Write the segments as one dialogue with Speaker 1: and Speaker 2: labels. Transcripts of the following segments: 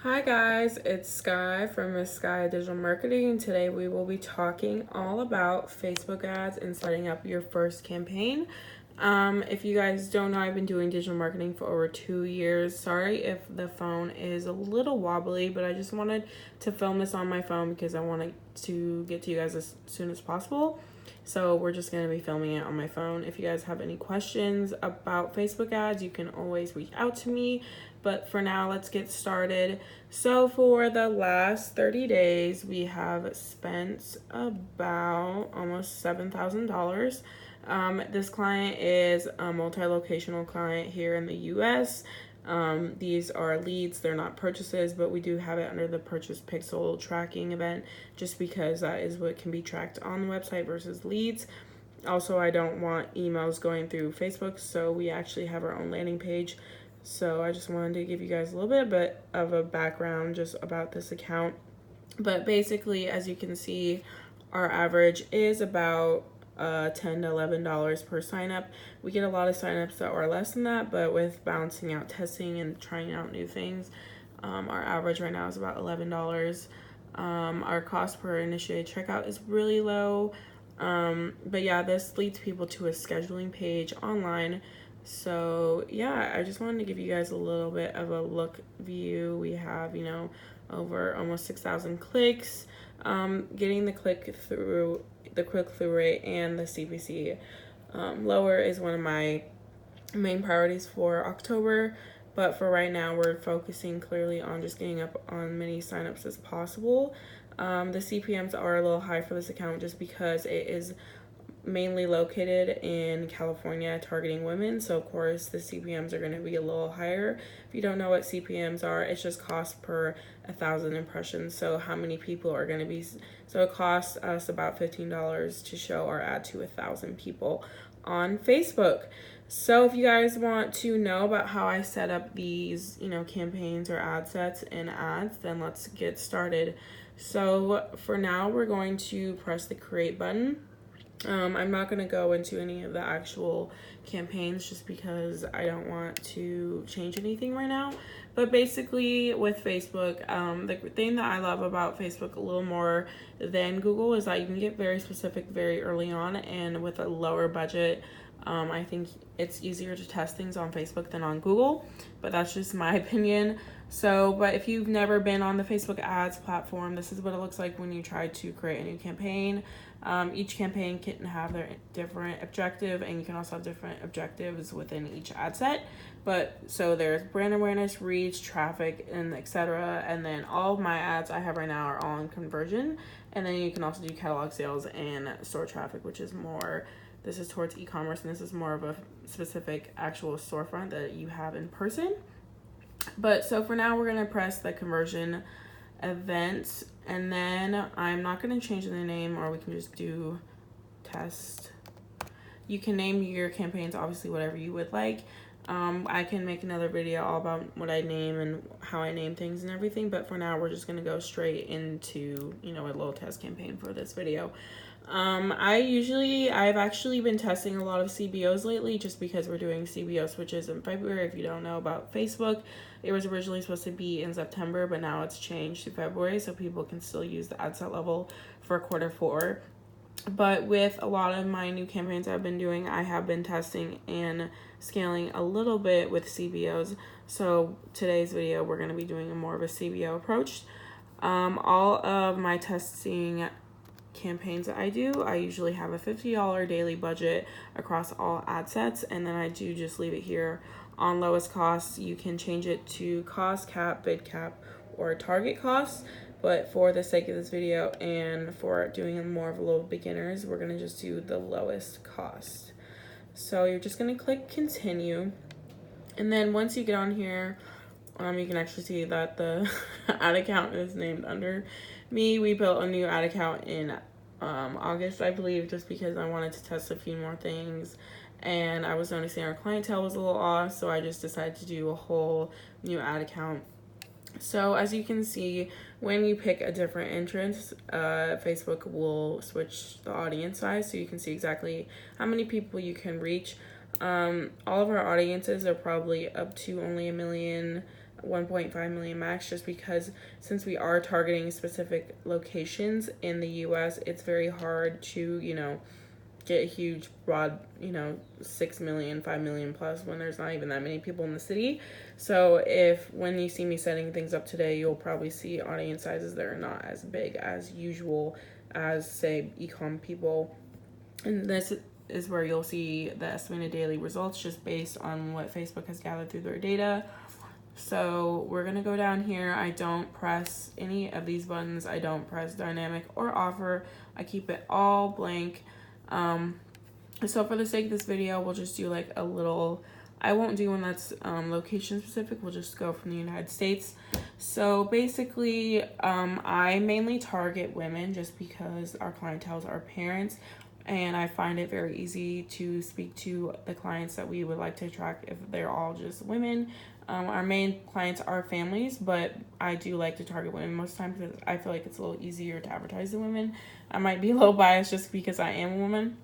Speaker 1: Hi guys, it's Skye from Skye Digital Marketing, and today we will be talking all about Facebook ads and setting up your first campaign. If you guys don't know, I've been doing digital marketing for over 2 years. Sorry if the phone is a little wobbly, but I just wanted to film this on my phone because I wanted to get to you guys as soon as possible. So we're just going to be filming it on my phone. If you guys have any questions about Facebook ads, you can always reach out to me. But for now, let's get started. So for the last 30 days, we have spent about almost $7,000. This client is a multi-locational client here in the US. These are leads, they're not purchases, but we do have it under the purchase pixel tracking event just because that is what can be tracked on the website versus leads. Also, I don't want emails going through Facebook, so we actually have our own landing page. So I just wanted to give you guys a little bit of a background just about this account. But basically, as you can see, our average is about $10 to $11 per sign up. We get a lot of signups that are less than that, but with balancing out testing and trying out new things, our average right now is about $11. Our cost per initiated checkout is really low. But yeah, this leads people to a scheduling page online. So yeah, I just wanted to give you guys a little bit of a look view. We have, over almost 6,000 clicks. Getting the click-through rate and the CPC lower is one of my main priorities for October. But for right now, we're focusing clearly on just getting up on many signups as possible. The CPMs are a little high for this account just because it is mainly located in California, targeting women. So of course the CPMs are going to be a little higher. If you don't know what CPMs are, it's just cost per 1,000 impressions. So how many people are going to be, so it costs us about $15 to show our ad to 1,000 people on Facebook. So if you guys want to know about how I set up these, campaigns or ad sets and ads, then let's get started. So for now, we're going to press the create button. I'm not going to go into any of the actual campaigns just because I don't want to change anything right now. But basically with Facebook, the thing that I love about Facebook a little more than Google is that you can get very specific very early on, and with a lower budget, I think it's easier to test things on Facebook than on Google, but that's just my opinion. So, but if you've never been on the Facebook ads platform, this is what it looks like when you try to create a new campaign. Each campaign can have their different objective, and you can also have different objectives within each ad set. But so there's brand awareness, reach, traffic, and etc. And then all of my ads I have right now are all in conversion. And then you can also do catalog sales and store traffic, which is more, this is towards e-commerce, and this is more of a specific actual storefront that you have in person. But so for now, we're going to press the conversion event, and then I'm not going to change the name, or we can just do test. You can name your campaigns obviously whatever you would like. I can make another video all about what I name and how I name things and everything, but for now we're just going to go straight into a little test campaign for this video. I've actually been testing a lot of CBOs lately just because we're doing CBO switches in February. If you don't know about Facebook, it was originally supposed to be in September, but now it's changed to February, so people can still use the ad set level for Q4. But with a lot of my new campaigns I've been doing, I have been testing and scaling a little bit with CBOs. So today's video, we're going to be doing more of a CBO approach. All of my testing campaigns that I do, I usually have a $50 daily budget across all ad sets, and then I do just leave it here on lowest cost. You can change it to cost cap, bid cap, or target cost, but for the sake of this video and for doing more of a little beginners, we're going to just do the lowest cost. So you're just going to click continue, and then once you get on here, you can actually see that the ad account is named under me. We built a new ad account in August, I believe, just because I wanted to test a few more things, and I was noticing our clientele was a little off, so I just decided to do a whole new ad account. So as you can see, when you pick a different entrance, Facebook will switch the audience size, so you can see exactly how many people you can reach. All of our audiences are probably up to only 1 million 1.5 million max, just because since we are targeting specific locations in the US, it's very hard to, get a huge broad, 6 million, 5 million plus when there's not even that many people in the city. So when you see me setting things up today, you'll probably see audience sizes that are not as big as usual as, say, ecom people. And this is where you'll see the estimated daily results just based on what Facebook has gathered through their data. So we're going to go down here. I don't press any of these buttons. I don't press dynamic or offer. I keep it all blank. So for the sake of this video, we'll just do like a little, I won't do one that's location specific. We'll just go from the United States. So basically, I mainly target women just because our clientele are parents, and I find it very easy to speak to the clients that we would like to attract if they're all just women. Our main clients are families, but I do like to target women most times because I feel like it's a little easier to advertise to women. I might be a little biased just because I am a woman.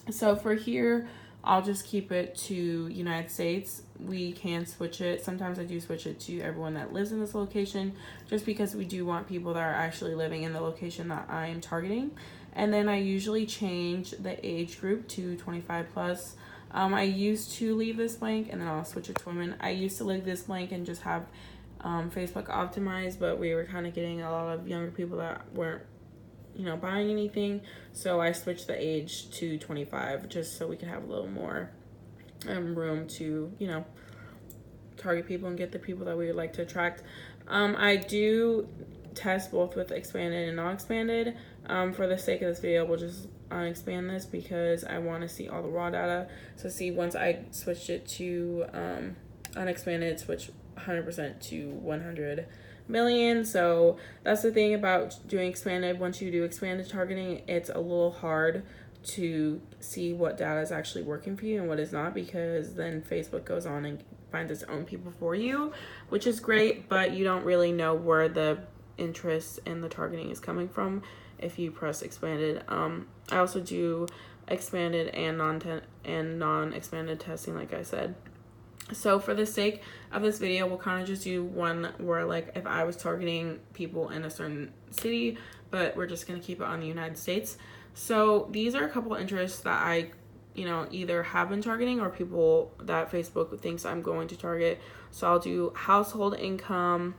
Speaker 1: So for here, I'll just keep it to United States. We can switch it. Sometimes I do switch it to everyone that lives in this location, just because we do want people that are actually living in the location that I am targeting. And then I usually change the age group to 25 plus. I used to leave this blank and then I'll switch it to women. I used to leave this blank and just have Facebook optimized, but we were kind of getting a lot of younger people that weren't, buying anything. So I switched the age to 25 just so we could have a little more room to, target people and get the people that we would like to attract. I do test both with expanded and non-expanded. For the sake of this video, we'll just unexpand this because I want to see all the raw data. So see, once I switched it to unexpanded, it switched 100% to 100 million. So that's the thing about doing expanded. Once you do expanded targeting, it's a little hard to see what data is actually working for you and what is not, because then Facebook goes on and finds its own people for you, which is great, but you don't really know where the interest in the targeting is coming from if you press expanded. I also do expanded and non-expanded testing, like I said. So for the sake of this video, we'll kind of just do one where, like, if I was targeting people in a certain city, but we're just going to keep it on the United States. So these are a couple of interests that I, either have been targeting or people that Facebook thinks I'm going to target. So I'll do household income.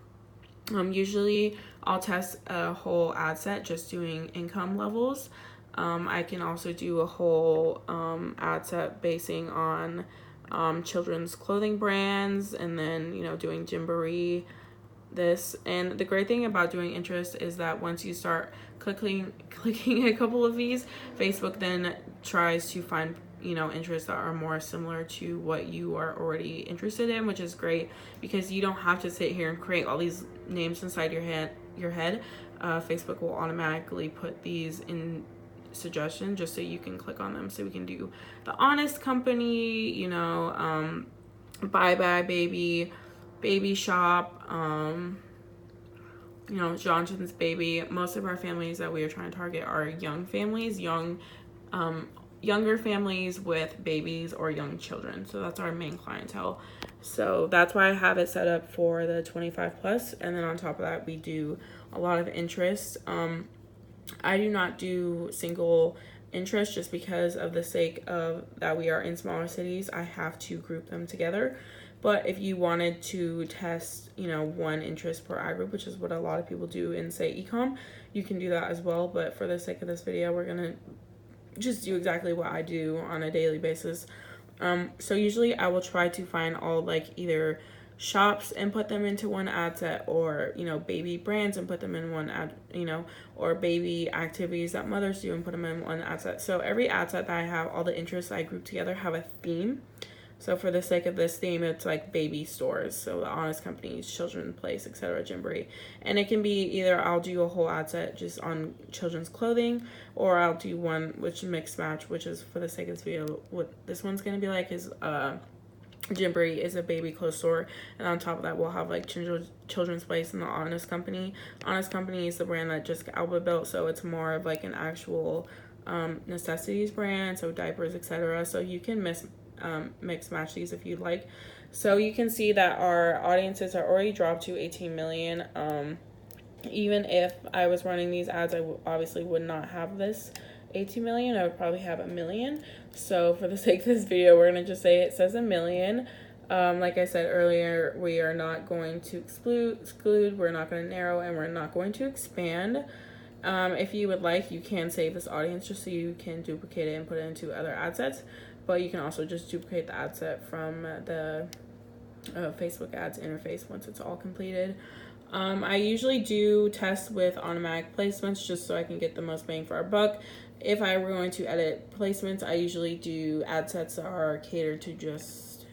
Speaker 1: Usually I'll test a whole ad set just doing income levels. I can also do a whole ad set basing on children's clothing brands, and then doing Gymboree, this. And the great thing about doing interest is that once you start clicking a couple of these, Facebook then tries to find interests that are more similar to what you are already interested in, which is great because you don't have to sit here and create all these names inside your head. Facebook will automatically put these in suggestion just so you can click on them. So we can do the Honest Company, Bye Bye Baby Shop, Johnson's Baby. Most of our families that we are trying to target are young families, younger families with babies or young children. So that's our main clientele. So that's why I have it set up for the 25 plus. And then on top of that, we do a lot of interest. I do not do single interest just because of the sake of that we are in smaller cities. I have to group them together. But if you wanted to test, one interest per ad group, which is what a lot of people do in, say, ecom, you can do that as well. But for the sake of this video, we're going to just do exactly what I do on a daily basis. So usually I will try to find all either shops and put them into one ad set, or baby brands and put them in one ad, or baby activities that mothers do and put them in one ad set. So every ad set that I have, all the interests I group together have a theme. So for the sake of this theme, it's like baby stores, so the Honest Companies, Children's Place, etc., Gymboree. And it can be either I'll do a whole ad set just on children's clothing, or I'll do one which mix match, which is, for the sake of this video, what this one's going to be like is Gymboree is a baby clothes store, and on top of that we'll have Children's Place and the Honest Company. Honest Company is the brand that Jessica Alba built, so it's more of an actual necessities brand, so diapers, etc. So you can mix match these if you'd like. So you can see that our audiences are already dropped to 18 million. Even if I was running these ads, I obviously would not have this 18 million. I would probably have 1 million. So for the sake of this video, we're going to just say it says 1 million. Like I said earlier, we are not going to exclude, we're not going to narrow, and we're not going to expand. If you would like, you can save this audience just so you can duplicate it and put it into other ad sets. But you can also just duplicate the ad set from the Facebook ads interface once it's all completed. I usually do test with automatic placements just so I can get the most bang for our buck. If I were going to edit placements, I usually do ad sets that are catered to just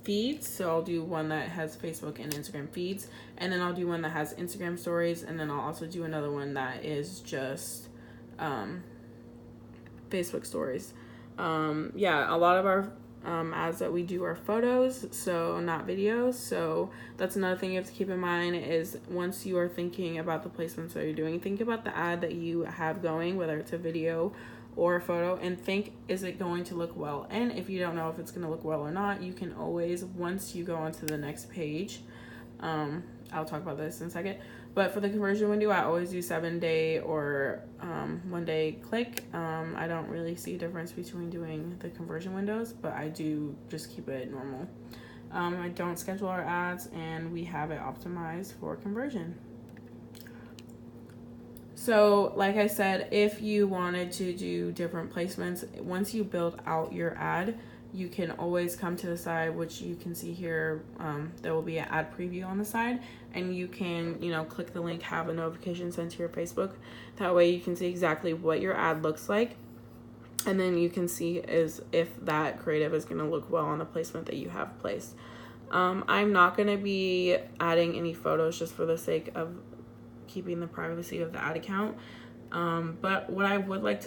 Speaker 1: feeds. So I'll do one that has Facebook and Instagram feeds, and then I'll do one that has Instagram stories, and then I'll also do another one that is just Facebook stories. Yeah, a lot of our ads that we do are photos, so not videos. So that's another thing you have to keep in mind is once you are thinking about the placements that you're doing, think about the ad that you have going, whether it's a video or a photo, and think, is it going to look well? And if you don't know if it's going to look well or not, you can always, once you go onto the next page, I'll talk about this in a second, but for the conversion window, I always do 7-day or 1-day click. I don't really see a difference between doing the conversion windows, but I do just keep it normal. I don't schedule our ads, and we have it optimized for conversion. So like I said, if you wanted to do different placements, once you build out your ad, you can always come to the side, which you can see here. There will be an ad preview on the side, and you can, click the link, have a notification sent to your Facebook. That way you can see exactly what your ad looks like. And then you can see if that creative is going to look well on the placement that you have placed. I'm not going to be adding any photos just for the sake of keeping the privacy of the ad account. But what I would like to